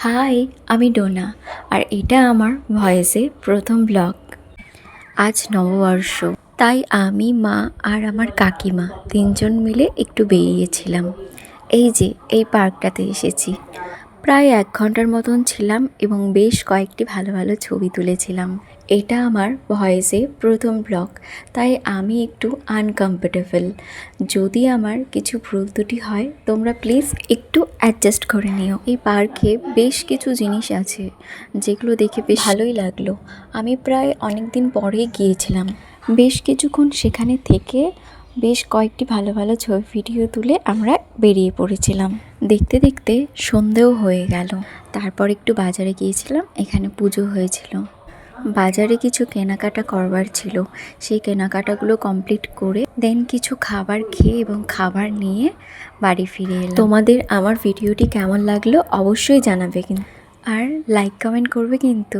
High, আমি ডোনা আর এটা আমার ভয়েসে প্রথম ব্লগ। আজ নববর্ষ, তাই আমি, মা আর আমার কাকিমা তিনজন মিলে একটু বেরিয়েছিলাম। এই যে এই পার্কটাতে এসেছি। প্রায় 1 ঘন্টার মতন ছিলাম এবং বেশ কয়েকটি ভালো ভালো ছবি তুলেছিলাম। এটা আমার ভয়েসে প্রথম ব্লগ, তাই আমি একটু আনকমফোর্টেবল। যদি আমার কিছু ভুল ত্রুটি হয় তোমরা প্লিজ একটু অ্যাডজাস্ট করে নিও। এই পার্কে বেশ কিছু জিনিস আছে যেগুলো দেখে বেশ ভালোই লাগলো। আমি প্রায় অনেক দিন পরেই গিয়েছিলাম। বেশ কিছুক্ষণ সেখানে থেকে বেশ কয়েকটি ভালো ভালো ছবি ভিডিও তুলে আমরা বেরিয়ে পড়েছিলাম। দেখতে দেখতে সন্ধেও হয়ে গেল। তারপর একটু বাজারে গিয়েছিলাম, এখানে পুজো হয়েছিল। বাজারে কিছু কেনাকাটা করবার ছিল, সেই কেনাকাটাগুলো কমপ্লিট করে দেন কিছু খাবার খেয়ে এবং খাবার নিয়ে বাড়ি ফিরে এলাম। তোমাদের আমার ভিডিওটি কেমন লাগলো অবশ্যই জানাবে কিন্তু, আর লাইক কমেন্ট করবে কিন্তু।